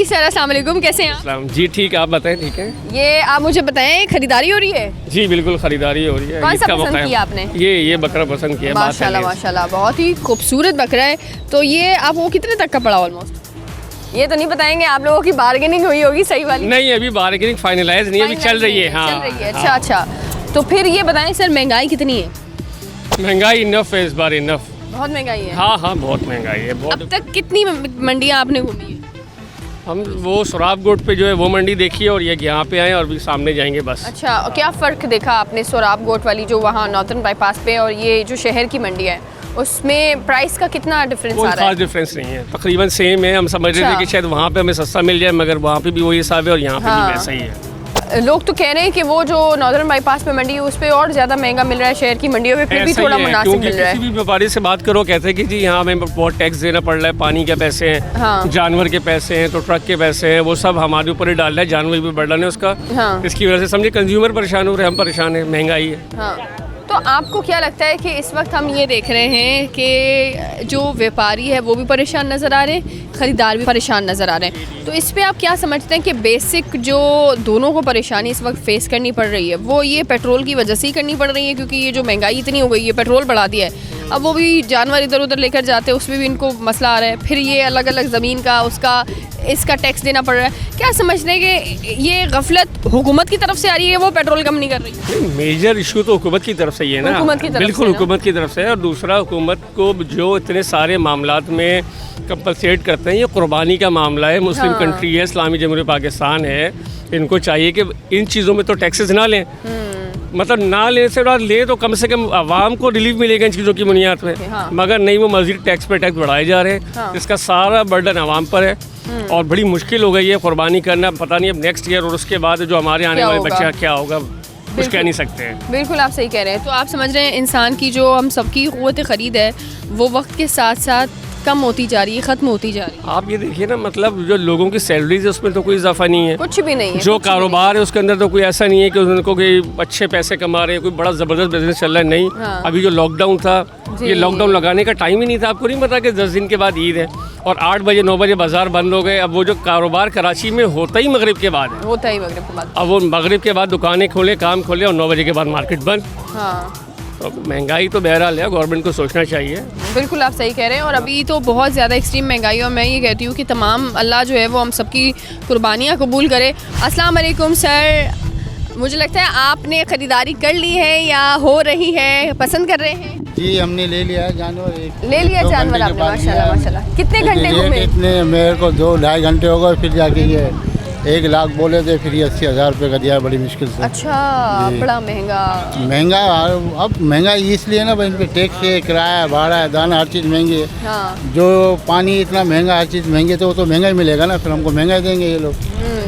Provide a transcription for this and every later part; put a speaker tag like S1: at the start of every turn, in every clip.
S1: Sir, अस्सलाम वालेकुम, कैसे हैं आप?
S2: अस्सलाम जी, ठीक, आप बताएं। ठीक है,
S1: ये आप मुझे बताएं, खरीदारी हो रही है?
S2: जी बिल्कुल खरीदारी हो रही है।
S1: कौन सा
S2: इसका
S1: पसंद
S2: मौका है।
S1: किया आपने?
S2: ये बकरा पसंद किया।
S1: माशाल्लाह माशाल्लाह, बहुत ही खूबसूरत बकरा है। तो ये आप वो कितने तक का पड़ा ऑलमोस्ट? ये तो नहीं बताएंगे, आप लोगों की बार्गेनिंग हुई होगी सही वाली?
S2: नहीं, अभी बार्गेनिंग फाइनलाइज नहीं, अभी चल रही है। हाँ,
S1: चल रही है। अच्छा अच्छा, तो फिर ये बताएं सर, महंगाई कितनी है?
S2: महंगाई इनफ है इस बार, इनफ।
S1: बहुत महंगाई है।
S2: हाँ हाँ, बहुत महंगाई है, बहुत।
S1: अब तक कितनी मंडियाँ आपने घूमी है?
S2: हम वो सोराब गोट पे जो है वो मंडी देखी है, और ये यहाँ पे आए और भी सामने जाएंगे बस।
S1: अच्छा, और क्या फ़र्क देखा आपने सोराब गोट वाली जो वहाँ नॉर्थन बाईपास पे और ये जो शहर की मंडी है, उसमें प्राइस का कितना डिफरेंस
S2: कोई
S1: आ रहा
S2: खास
S1: है?
S2: डिफरेंस नहीं है, तकरीबन सेम है। हम समझ रहे थे कि शायद वहाँ पे हमें सस्ता मिल जाए, मगर वहाँ पे भी वही हिसाब है और यहाँ पे
S1: हाँ।
S2: भी वैसा ही है।
S1: लोग तो कह रहे हैं कि वो जो नॉर्दर्न बाईपास पे मंडी है उस पे और ज़्यादा महंगा मिल रहा है, शहर की मंडियों में फिर भी
S2: ऐसा
S1: थोड़ा
S2: ही है,
S1: मुनासिब
S2: क्योंकि
S1: मिल रहा
S2: किसी
S1: है।
S2: भी व्यापारी से बात करो, कहते हैं कि जी यहाँ हमें बहुत टैक्स देना पड़ रहा है, पानी के पैसे हैं,
S1: हाँ।
S2: जानवर के पैसे हैं, तो ट्रक के पैसे हैं, वो सब हमारे ऊपर ही डाल रहा है, जानवर भी बढ़ रहा है उसका।
S1: हाँ।
S2: इसकी वजह से समझे कंज्यूमर परेशान हो रहे हैं, हम परेशान हैं, महंगाई है।
S1: हाँ, तो आपको क्या लगता है कि इस वक्त हम ये देख रहे हैं कि जो व्यापारी है वो भी परेशान नज़र आ रहे हैं, ख़रीदार भी परेशान नज़र आ रहे हैं, तो इस पे आप क्या समझते हैं कि बेसिक जो दोनों को परेशानी इस वक्त फेस करनी पड़ रही है वो ये पेट्रोल की वजह से ही करनी पड़ रही है? क्योंकि ये जो महंगाई इतनी हो गई है, पेट्रोल बढ़ा दिया है, अब वो भी जानवर इधर उधर लेकर जाते हैं, उसमें भी इनको मसला आ रहा है, फिर ये अलग अलग ज़मीन का उसका इसका टैक्स देना पड़ रहा है। क्या समझते हैं कि ये गफलत हुकूमत की तरफ से आ रही है, वो पेट्रोल कम नहीं कर रही है?
S2: मेजर इशू तो हुकूमत की तरफ से ही है ना,
S1: हुकूमत की तरफ
S2: बिल्कुल
S1: से ना।
S2: हुकूमत की तरफ से है। और दूसरा, हुकूमत को जो इतने सारे मामलात में कंपलसेट करते हैं, ये कुर्बानी का मामला है, मुस्लिम
S1: हाँ।
S2: कंट्री है, इस्लामी जमहूरियत पाकिस्तान है, इनको चाहिए कि इन चीज़ों में तो टैक्सेस ना लें, मतलब ना लेने से बाद ले तो कम से कम आवाम को रिलीफ मिलेगा इन चीज़ों की बुनियाद पे।
S1: हाँ।
S2: मगर नहीं, वो मज़ीद टैक्स पे टैक्स बढ़ाए जा रहे हैं।
S1: हाँ।
S2: इसका सारा बर्डन आवाम पर है, और बड़ी मुश्किल हो गई है कुर्बानी करना। पता नहीं अब नेक्स्ट ईयर और उसके बाद जो हमारे आने
S1: क्या
S2: वाले
S1: होगा?
S2: बच्चे क्या होगा, कुछ कह नहीं सकते हैं।
S1: बिल्कुल आप सही कह रहे हैं। तो आप समझ रहे हैं इंसान की जो हम सबकी क़ुव्वत ख़रीद है वो वक्त के साथ साथ कम होती जा रही है, ख़त्म होती जा रही है।
S2: आप ये देखिए ना, मतलब जो लोगों की सैलरीज है उसमें तो कोई इजाफा नहीं है,
S1: कुछ भी नहीं है।
S2: जो
S1: कुछ भी नहीं
S2: कारोबार है उसके अंदर तो कोई ऐसा नहीं है कि उनको कोई अच्छे पैसे कमा रहे हैं, कोई बड़ा ज़बरदस्त बिजनेस चल रहा है, नहीं।
S1: हाँ।
S2: अभी जो लॉकडाउन था,
S1: जी।
S2: ये लॉकडाउन लगाने का टाइम ही नहीं था। आपको नहीं पता कि 10 दिन के बाद ईद है और 8 बजे 9 बजे बाजार बंद हो गए। अब वो जो कारोबार कराची में होता ही मगरिब के बाद है,
S1: होता ही मगरिब के बाद।
S2: अब वो मगरिब के बाद दुकानें खोले, काम खोले, और 9 बजे के बाद मार्केट बंद।
S1: हाँ,
S2: तो महंगाई तो बहरहाल है, गवर्नमेंट को सोचना चाहिए।
S1: बिल्कुल आप सही कह रहे हैं। और अभी तो बहुत ज़्यादा एक्सट्रीम महंगाई है, और मैं ये कहती हूँ कि तमाम अल्लाह जो है वो हम सबकी कुर्बानियाँ कबूल करे। अस्सलाम वालेकुम सर, मुझे लगता है आपने ख़रीदारी कर ली है या हो रही है, पसंद कर रहे हैं?
S3: जी, हमने ले लिया है जानवर।
S1: ले लिया जानवर आपने? माशाल्लाह माशाल्लाह। कितने घंटे घूमे?
S3: इतने मेरे को 2-2.5 घंटे हो गए, फिर जाके ये 1 लाख बोले थे, फिर ये 80,000 रुपये का दिया, बड़ी मुश्किल से।
S1: अच्छा,
S3: जी।
S1: बड़ा महंगा।
S3: महंगा, अब महंगा इसलिए ना भाई, इन पर टैक्स है, किराया, भाड़ा है, दाना, हर चीज़ महंगी है।
S1: हाँ,
S3: जो पानी इतना महंगा, हर चीज़ महंगी है, तो वो तो महंगा ही मिलेगा ना, फिर हमको महंगा ही देंगे ये लोग।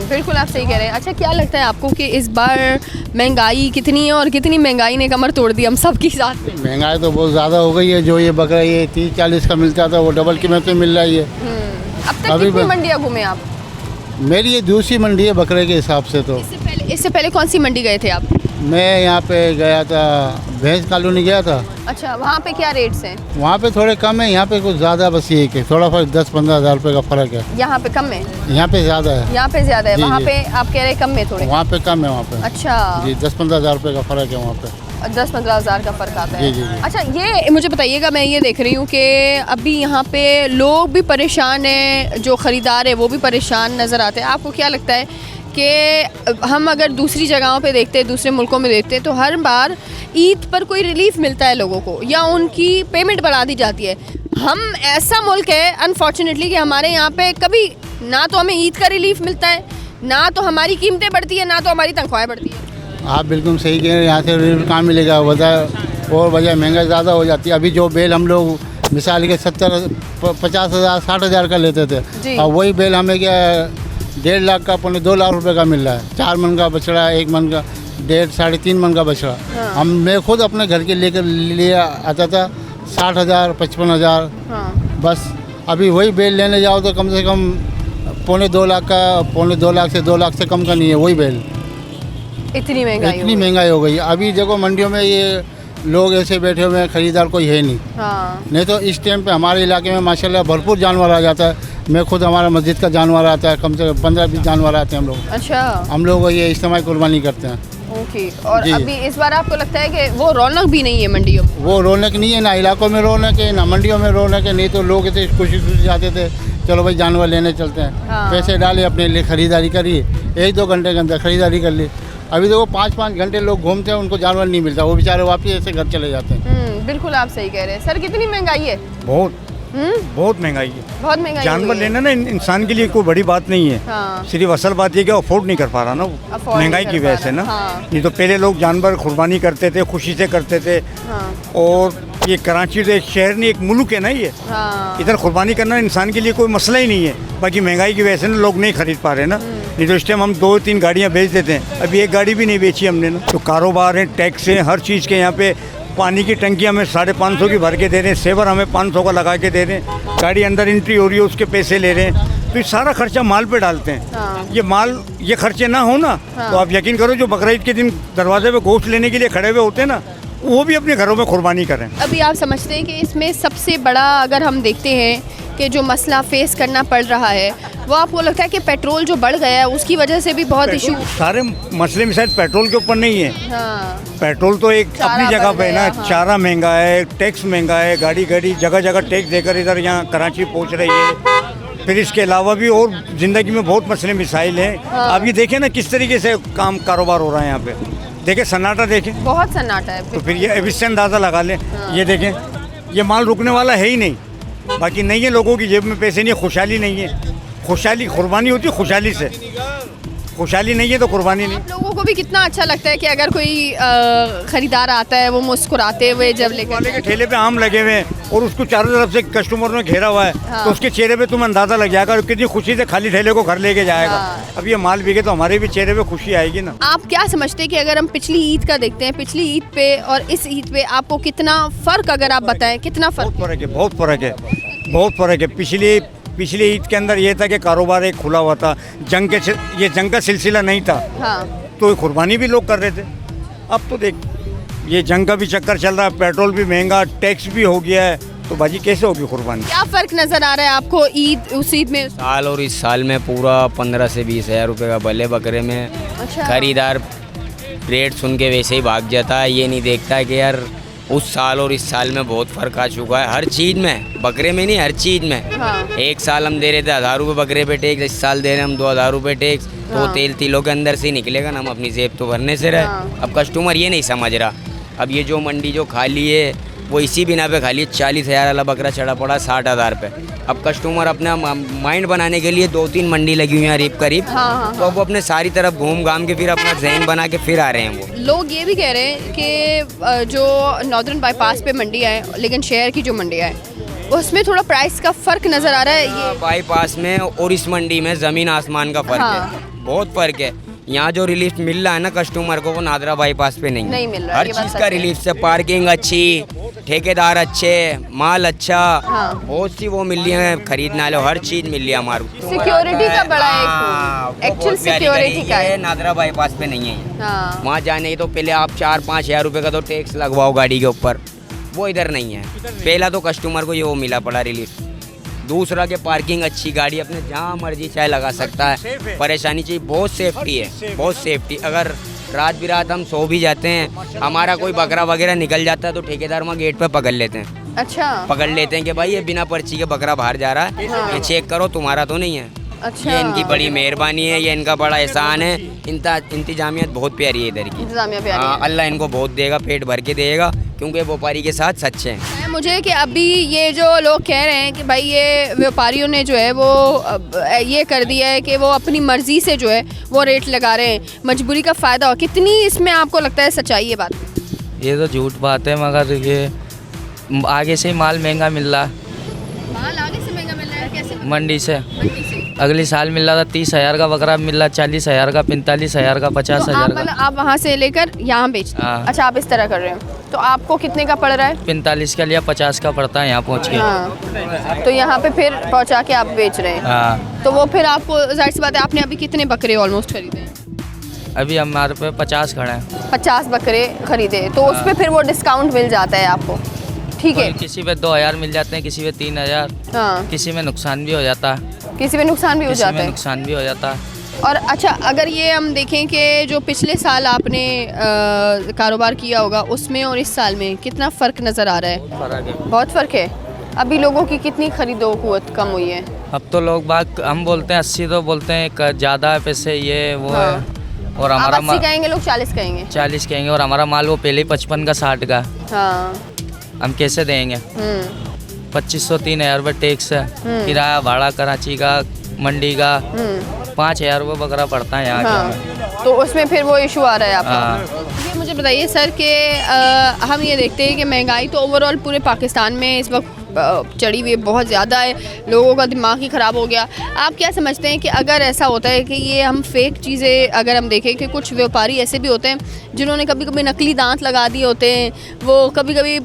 S1: बिल्कुल आप सही कह रहे हैं। अच्छा, क्या लगता है आपको कि इस बार महंगाई कितनी है और कितनी महंगाई ने कमर तोड़ दी हम सब की साथ में?
S3: महंगाई तो बहुत ज़्यादा हो गई है। जो ये बकरा ये 30-40 का मिलता था, वो डबल कीमत में मिल रहा है ये।
S1: अब तक
S3: अभी
S1: कितनी
S3: मैं-
S1: मंडियाँ घूमे आप?
S3: मेरी ये दूसरी मंडी है बकरे के हिसाब से। तो
S1: इससे पहले कौन सी मंडी गए थे आप?
S3: मैं यहाँ पे गया था, भैंस कॉलोनी गया था।
S1: अच्छा, वहाँ पे क्या रेट्स हैं?
S3: वहाँ पे थोड़े कम है, यहाँ पे कुछ ज़्यादा, बस ये कि थोड़ा फर्क 10-15 हज़ार रुपये का फ़र्क है।
S1: यहाँ पे कम है?
S3: यहाँ पे ज़्यादा है,
S1: यहाँ पे ज़्यादा है,
S3: जी,
S1: वहाँ
S3: जी।
S1: पे आप कह रहे हैं कम है थोड़े?
S3: वहाँ पे कम है वहाँ पे।
S1: अच्छा,
S3: जी, 10-15 हज़ार रुपये का फ़र्क है वहाँ पे।
S1: 10-15 हज़ार का फ़र्क आता है।
S3: जी, जी, जी।
S1: अच्छा, ये मुझे बताइएगा, मैं ये देख रही हूँ कि अभी यहाँ पे लोग भी परेशान हैं, जो ख़रीदार है वो भी परेशान नज़र आते हैं। आपको क्या लगता है कि हम अगर दूसरी जगहों पे देखते हैं, दूसरे मुल्कों में देखते हैं, तो हर बार ईद पर कोई रिलीफ मिलता है लोगों को या उनकी पेमेंट बढ़ा दी जाती है। हम ऐसा मुल्क है अनफॉर्चुनेटली कि हमारे यहाँ पे कभी ना तो हमें ईद का रिलीफ मिलता है, ना तो हमारी कीमतें बढ़ती है, ना तो हमारी तनख्वाहें बढ़ती है।
S3: आप बिल्कुल सही कह रहे हैं, यहाँ से रिलीफ कहाँ मिलेगा, वजह और वजह महंगाई ज़्यादा हो जाती है। अभी जो बेल हम लोग मिसाल के 50 हज़ार 60 हज़ार का लेते थे,
S1: जी।
S3: और वही बेल हमें क्या 1.5 लाख का, 2 लाख रुपए का मिल रहा है। 4 मन का बछड़ा, 1 मन का, 1.5-3.5 मन का बछड़ा।
S1: हाँ।
S3: मैं खुद अपने घर के लेकर लिया आता था 60,000 55,000।
S1: हाँ,
S3: बस अभी वही बेल लेने जाओ तो कम से कम 2.25 लाख का, 2.25 लाख से 2 लाख से कम का नहीं है वही बेल।
S1: इतनी महंगाई
S3: इतनी
S1: हो गई।
S3: महंगाई हो गई है। अभी देखो मंडियों में ये लोग ऐसे बैठे हुए हैं, खरीदार कोई है नहीं।
S1: हाँ,
S3: नहीं तो इस टाइम पे हमारे इलाके में माशाल्लाह भरपूर जानवर आ जाता है। मैं खुद, हमारा मस्जिद का जानवर आता है, कम से कम 15-20 जानवर आते हैं हम लोग।
S1: अच्छा,
S3: हम लोग ये इज्तिमाई कुर्बानी करते हैं।
S1: ओके। और
S3: जी।
S1: अभी इस बार आपको लगता है कि वो रौनक भी नहीं है मंडियों में?
S3: वो रौनक नहीं है, ना इलाकों में रौनक है, ना मंडियों में रौनक है। नहीं तो लोग इतने खुशी खुशी जाते थे, चलो भाई जानवर लेने चलते हैं।
S1: हाँ।
S3: पैसे डाले, अपने लिए ख़रीदारी करिए, 1-2 घंटे के अंदर ख़रीदारी कर ली। अभी तो वो 5-5 घंटे लोग घूमते हैं, उनको जानवर नहीं मिलता, वो बेचारे वापस ऐसे घर चले जाते हैं।
S1: बिल्कुल आप सही कह रहे हैं। सर कितनी महंगाई है?
S4: बहुत बहुत महंगाई है।
S1: बहुत महंगाई
S4: जानवर
S1: हुई है।
S4: लेना ना इंसान के लिए कोई बड़ी बात नहीं है।
S1: हाँ।
S4: सिर्फ असल बात ये कि अफोर्ड नहीं कर पा रहा ना वो,
S1: Afford
S4: महंगाई
S1: नहीं
S4: की
S1: कर
S4: वजह
S1: पा
S4: से ना।
S1: रहा, हाँ।
S4: नहीं तो पहले लोग जानवर कुर्बानी करते थे, खुशी से करते थे।
S1: हाँ।
S4: और ये कराची तो एक शहर नहीं, एक मुल्क है ना ये।
S1: हाँ।
S4: इधर कुर्बानी करना इंसान के लिए कोई मसला ही नहीं है। बाकी महंगाई की वजह से ना लोग नहीं खरीद पा रहे ना। नहीं तो इस टाइम हम 2-3 गाड़ियाँ बेच देते हैं, अभी एक गाड़ी भी नहीं बेची हमने ना। तो कारोबार है, टैक्स है, हर चीज़ के यहाँ पे। पानी की टंकी हमें 550 की भर के दे रहे हैं, सेवर हमें 500 का लगा के दे रहे हैं, गाड़ी अंदर एंट्री हो रही है उसके पैसे ले रहे हैं। तो ये सारा खर्चा माल पे डालते हैं।
S1: हाँ।
S4: ये खर्चे ना हो ना, तो आप यकीन करो जो बकरीद के दिन दरवाजे पे गोश्त लेने के लिए खड़े हुए होते हैं ना, वो भी अपने घरों में कुर्बानी करें।
S1: अभी आप समझते हैं कि इसमें सबसे बड़ा अगर हम देखते हैं कि जो मसला फेस करना पड़ रहा है, वो आपको लगता है कि पेट्रोल जो बढ़ गया है उसकी वजह से भी बहुत इशू?
S4: सारे मसले में शायद पेट्रोल के ऊपर नहीं है।
S1: हाँ।
S4: पेट्रोल तो एक
S1: चारा
S4: अपनी जगह
S1: बढ़
S4: पे है ना।
S1: गया, हाँ।
S4: चारा महंगा है, टैक्स महंगा है, गाड़ी जगह जगह टैक्स देकर इधर यहाँ कराची पहुँच रही है। फिर इसके अलावा भी और ज़िंदगी में बहुत मसले मिसाइल हैं।
S1: हाँ।
S4: आप ये देखें ना किस तरीके से कारोबार हो रहा है यहाँ पे। देखें सन्नाटा देखें,
S1: बहुत सन्नाटा है।
S4: तो फिर ये अब इससे अंदाज़ा लगा लें। ये देखें, ये माल रुकने वाला है ही नहीं। बाकी नहीं है लोगों की जेब में पैसे नहीं है, खुशहाली नहीं है। खुशहाली कुर्बानी होती है खुशहाली से, खुशहाली नहीं है तो कुर्बानी नहीं।
S1: आप लोगों को भी कितना अच्छा लगता है कि अगर कोई खरीदार आता है वो मुस्कुराते हुए जब
S4: वाले के
S1: लेकर
S4: ठेले पे आम लगे हुए हैं और उसको चारों तरफ से कस्टमर ने घेरा हुआ है।
S1: हाँ।
S4: तो उसके चेहरे पे तुम अंदाजा लग जाएगा और कितनी खुशी से खाली ठेले को घर लेके जाएगा।
S1: हाँ।
S4: अब ये माल बिके तो हमारे भी चेहरे पे खुशी आएगी ना।
S1: आप क्या समझते हैं कि अगर हम पिछली ईद का देखते हैं, पिछली ईद पे और इस ईद पे आपको कितना फ़र्क, अगर आप बताएं कितना फ़र्क?
S4: बहुत फ़र्क है, बहुत फ़र्क है, बहुत फ़र्क है। पिछली ईद के अंदर ये था कि कारोबार एक खुला हुआ था, ये जंग का सिलसिला नहीं था।
S1: हाँ।
S4: तो कुर्बानी भी लोग कर रहे थे। अब तो देख, ये जंग का भी चक्कर चल रहा है, पेट्रोल भी महंगा, टैक्स भी हो गया है, तो बाजी कैसे होगी कुर्बानी?
S1: क्या फ़र्क नज़र आ रहा है आपको ईद, उस ईद में?
S5: साल और इस साल में पूरा 15 से 20 हज़ार रुपये का बल्ले बकरे में।
S1: अच्छा।
S5: खरीदार रेट सुन के वैसे ही भाग जाता है, ये नहीं देखता कि यार उस साल और इस साल में बहुत फ़र्क आ चुका है हर चीज़ में, बकरे में नहीं हर चीज़ में।
S1: हाँ।
S5: एक साल हम दे रहे थे 1000 रुपये बकरे पे टैक्स, इस साल दे रहे हैं हम 2000 रुपये टैक्स। तो
S1: हाँ।
S5: तेल तिलों के अंदर से ही निकलेगा ना, हम अपनी जेब तो भरने से रहे।
S1: हाँ।
S5: अब कस्टमर ये नहीं समझ रहा। अब ये जो मंडी जो खाली है वो इसी बिना पे खाली 40,000 वाला बकरा चढ़ा पड़ा 60,000 पे। अब कस्टमर अपना माइंड बनाने के लिए 2-3 मंडी लगी हुई हैं करीब।
S1: हाँ।
S5: तो अब वो अपने सारी तरफ घूम घाम के फिर अपना जहन बना के फिर आ रहे हैं वो।
S1: लोग ये भी कह रहे हैं कि जो नॉर्दर्न बाईपास पे मंडियाँ हैं, लेकिन शहर की जो मंडियाँ हैं उसमें थोड़ा प्राइस का फ़र्क नज़र आ रहा है। ये
S5: बाईपास में और इस मंडी में ज़मीन आसमान का फ़र्क
S1: हाँ।
S5: है, बहुत फ़र्क है। यहाँ जो रिलीफ मिल रहा है ना कस्टमर को, वो नादरा बाईपास पे नहीं
S1: मिल रहा है,
S5: हर
S1: ये बात
S5: चीज़
S1: सच
S5: का
S1: है।
S5: रिलीफ से, पार्किंग अच्छी, ठेकेदार अच्छे, माल अच्छा,
S1: हाँ।
S5: बहुत सी वो मिल रही है खरीदने वाले, हर चीज़ मिल रही है हमारे को।
S1: सिक्योरिटी का बड़ा
S5: हाँ,
S1: एक
S5: वो
S1: एक्चुअल
S5: बहुत प्यारी
S1: सिक्योरिटी
S5: करी
S1: का
S5: है,
S1: है।
S5: नादरा बाईपास पे नहीं है ये।
S1: हाँ।
S5: वहाँ जाने तो पहले आप 4-5 हज़ार रुपये का तो टैक्स लगवाओ गाड़ी के ऊपर, वो इधर नहीं है। पहला तो कस्टमर को ये वो मिला पड़ा रिलीफ। दूसरा के पार्किंग अच्छी, गाड़ी अपने जहाँ मर्जी चाहे लगा सकता है, परेशानी चाहिए, बहुत सेफ्टी है, बहुत सेफ्टी। अगर रात बिरात हम सो भी जाते हैं, हमारा कोई बकरा वगैरह निकल जाता है तो ठेकेदार वहाँ गेट पे पकड़ लेते हैं।
S1: अच्छा।
S5: पकड़ लेते हैं कि भाई ये बिना पर्ची के बकरा बाहर जा रहा है,
S1: हाँ।
S5: ये चेक करो, तुम्हारा तो नहीं है।
S1: अच्छा।
S5: ये इनकी बड़ी मेहरबानी है, ये इनका बड़ा एहसान है। इंतजामियत बहुत प्यारी है इधर की।
S1: इंतजामिया प्यारी है।
S5: हाँ, अल्लाह इनको बहुत देगा, पेट भर के देगा, क्योंकि व्यापारी के साथ सच्चे हैं।
S1: है मुझे कि अभी ये जो लोग कह रहे हैं कि भाई ये व्यापारियों ने जो है वो ये कर दिया है कि वो अपनी मर्ज़ी से जो है वो रेट लगा रहे हैं, मजबूरी का फ़ायदा हो, कितनी इसमें आपको लगता है सच्चाई है बात?
S6: ये तो झूठ बात है, मगर ये आगे से ही माल महंगा मिल रहा है,
S1: माल आगे से महंगा मिल रहा है, कैसे?
S6: मंडी से।
S1: मंडी से।
S6: अगले साल मिल रहा था 30,000 का बकरा, मिल रहा 40,000 का, 45,000 का,
S1: तो
S6: 50,000
S1: आप
S6: का।
S1: मतलब आप वहाँ से लेकर यहाँ बेचते हैं?
S6: हाँ।
S1: अच्छा, आप इस तरह कर रहे हो, तो आपको कितने का पड़ रहा है?
S6: 45 का लिया, 50 का पड़ता है यहाँ पहुँच के।
S1: हाँ। तो यहाँ पे फिर पहुँचा के आप बेच रहे हैं।
S6: हाँ,
S1: तो वो फिर आपको जाहिर सी बात है, आपने अभी कितने बकरे ऑलमोस्ट खरीदे हैं?
S6: अभी हमारे पे 50 खड़े हैं।
S1: 50 बकरे खरीदे, तो उस पर फिर वो डिस्काउंट मिल जाता है आपको? ठीक है।
S6: किसी पे 2000 मिल जाते हैं, किसी पे 3000,
S1: हाँ,
S6: किसी में नुकसान भी हो जाता है,
S1: किसी में नुकसान भी हो
S6: किसी
S1: जाता
S6: में
S1: है।
S6: नुकसान भी हो जाता है।
S1: और अच्छा, अगर ये हम देखें कि जो पिछले साल आपने कारोबार किया होगा उसमें और इस साल में कितना फ़र्क नज़र आ रहा है?
S6: फर्क है।
S1: बहुत फ़र्क है। अभी लोगों की कितनी खरीदो कुव्वत कम हुई है?
S6: अब तो लोग बाग हम बोलते हैं 80, तो बोलते हैं ज़्यादा है पैसे, ये वो
S1: हाँ।
S6: है। और
S1: आप
S6: हमारा
S1: 80 कहेंगे, लोग 40 कहेंगे।
S6: 40 कहेंगे, और हमारा माल वो पहले ही 55 का 60 का,
S1: हाँ।
S6: हम कैसे देंगे? 2500-3000 रुपये टैक्स है, किराया भाड़ा कराची का, मंडी का 5000 रुपये वगैरह पड़ता है यहाँ के हमें।
S1: हाँ, तो उसमें फिर वो इशू आ रहा है आपका।
S6: हाँ।
S1: ये मुझे बताइए सर कि हम ये देखते हैं कि महंगाई तो ओवरऑल पूरे पाकिस्तान में इस वक्त चढ़ी हुई बहुत ज़्यादा है, लोगों का दिमाग ही ख़राब हो गया। आप क्या समझते हैं कि अगर ऐसा होता है कि ये हम फेक चीज़ें अगर हम देखें कि कुछ व्यापारी ऐसे भी होते हैं जिन्होंने कभी कभी नकली दांत लगा दिए होते हैं, वो कभी कभी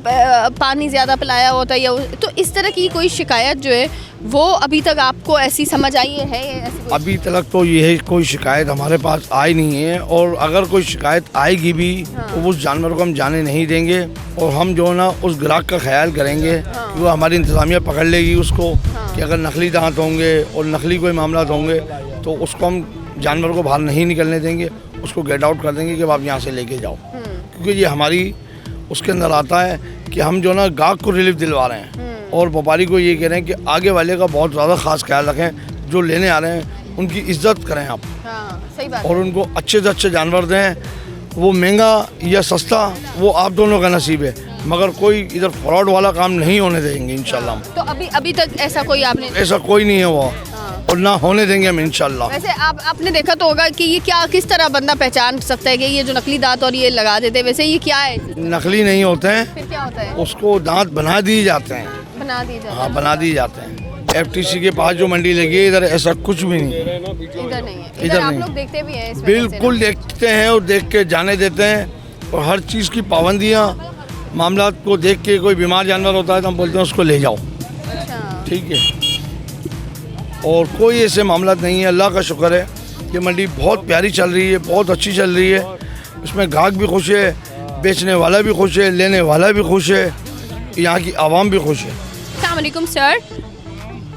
S1: पानी ज़्यादा पिलाया होता है, या तो इस तरह की कोई शिकायत जो है वो अभी तक आपको ऐसी समझ आई है? ऐसी कोई?
S7: अभी तक तो ये कोई शिकायत हमारे पास आई नहीं है, और अगर कोई शिकायत आएगी भी तो उस जानवर को हम जाने नहीं देंगे, और हम जो है ना उस ग्राहक का ख्याल करेंगे कि वो हमारी इंतज़ामिया पकड़ लेगी उसको कि अगर नकली दांत होंगे और नकली कोई मामला होंगे तो उसको हम जानवर को बाहर नहीं निकलने देंगे, उसको गेट आउट कर देंगे कि आप यहाँ से लेके जाओ, क्योंकि ये हमारी उसके अंदर आता है कि हम जो ना गाहक को रिलीफ दिलवा रहे हैं, और व्यापारी को ये कह रहे हैं कि आगे वाले का बहुत ज़्यादा खास ख्याल रखें, जो लेने आ रहे हैं उनकी इज्जत करें आप,
S1: हाँ, सही बात
S7: और उनको अच्छे से अच्छे जानवर दें। वो महंगा या सस्ता वो आप दोनों का नसीब है, मगर कोई इधर फ्रॉड वाला काम नहीं होने देंगे इंशाल्लाह।
S1: तो अभी तक ऐसा कोई आपने
S7: ऐसा कोई नहीं है वो, और ना होने देंगे हम इंशाल्लाह।
S1: वैसे आपने देखा तो होगा कि ये क्या, किस तरह बंदा पहचान सकता है कि ये जो नकली दांत और ये लगा देते हैं, वैसे ये क्या है?
S7: नकली नहीं होते हैं,
S1: फिर क्या होता है?
S7: उसको दांत बना दिए जाते हैं।
S1: बना दी जाती
S7: हाँ, बना दिए जाते हैं। FTC के पास जो मंडी लगी है इधर ऐसा कुछ भी नहीं है,
S1: है। इधर नहीं है।
S7: इधर
S1: इधर आप
S7: नहीं।
S1: लोग देखते भी हैं इस वजह से ना?
S7: बिल्कुल देखते हैं और देख के जाने देते हैं, और हर चीज़ की पाबंदियाँ, मामला को देख के कोई बीमार जानवर होता है तो हम बोलते हैं उसको ले जाओ,
S1: अच्छा।
S7: ठीक है। और कोई ऐसे मामला नहीं है, अल्लाह का शुक्र है, ये मंडी बहुत प्यारी चल रही है, बहुत अच्छी चल रही है। इसमें ग्राहक भी खुश है, बेचने वाला भी खुश है, लेने वाला भी खुश है, यहाँ की आवाम भी खुश है।
S1: अस्सलाम वालेकुम सर।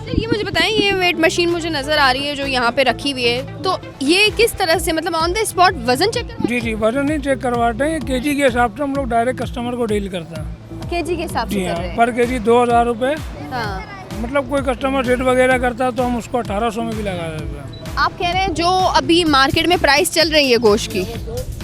S1: सर ये मुझे बताएं, ये वेट मशीन मुझे नज़र आ रही है जो यहाँ पे रखी हुई है, तो ये किस तरह से, मतलब ऑन द स्पॉट वजन चेक करवाते
S8: जी जी, वजन नहीं चेक करवाते हैं, केजी के हिसाब से हम लोग डायरेक्ट कस्टमर को डील करते हैं।
S1: हैं? केजी के हिसाब से
S8: जी
S1: कर
S8: हाँ,
S1: रहे हैं?
S8: पर केजी 2000 रुपये।
S1: हाँ।
S8: मतलब कोई कस्टमर रेट वगैरह करता है तो हम उसको 1800 में भी लगा देते हैं।
S1: आप कह रहे हैं जो अभी मार्केट में प्राइस चल रही है गोश्त की,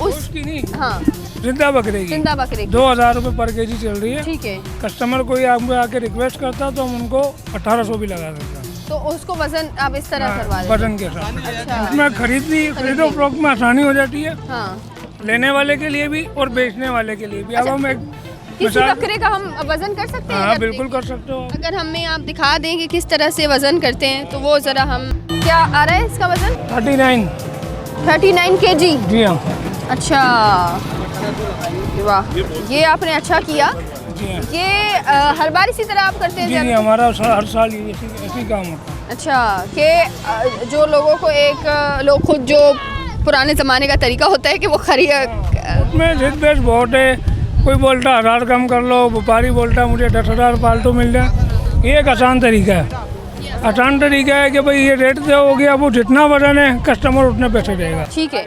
S8: उसकी नहीं,
S1: हाँ,
S8: जिंदा बकरे की
S1: जिंदा बकरे की,
S8: 2000 रुपये पर केजी चल रही है।
S1: ठीक है।
S8: कस्टमर कोई आपको आके रिक्वेस्ट करता है तो हम उनको 1800 भी लगा देते हैं।
S1: तो उसको वजन आप इस तरह करवा
S8: हाँ,
S1: देते हैं?
S8: वजन के साथ।
S1: अच्छा।
S8: उसमें खरीदो फरोख्त में आसानी हो जाती है,
S1: हाँ।
S8: लेने वाले के लिए भी और बेचने वाले के लिए भी। अब हम एक
S1: किसी
S8: मिसाल,
S1: बकरे का हम वजन कर सकते हैं?
S8: हाँ
S1: अगर
S8: बिल्कुल कर सकते हो आप।
S1: अगर हमें आप दिखा दें कि किस तरह से वजन करते हैं तो वो ज़रा हम, क्या आ रहा है इसका वजन?
S8: 39
S1: केजी।
S8: जी हाँ।
S1: अच्छा, वाह, ये आपने अच्छा किया।
S8: जी हाँ।
S1: ये हर बार इसी तरह आप करते हैं?
S8: जी जी, हमारा हर साल ये ऐसी काम होता है।
S1: अच्छा, कि जो लोगों को लोग खुद जो पुराने ज़माने का तरीका होता है कि वो
S8: उसमें जिद बेच बहुत है, कोई बोलता 1000 कम कर लो, व्यापारी बोलता मुझे 10,000 पालतू मिल जाए। ये एक आसान तरीका है, आसान तरीका है कि भाई ये रेट दे हो गया, वो जितना वजन है कस्टमर उतने पैसे देगा।
S1: ठीक है।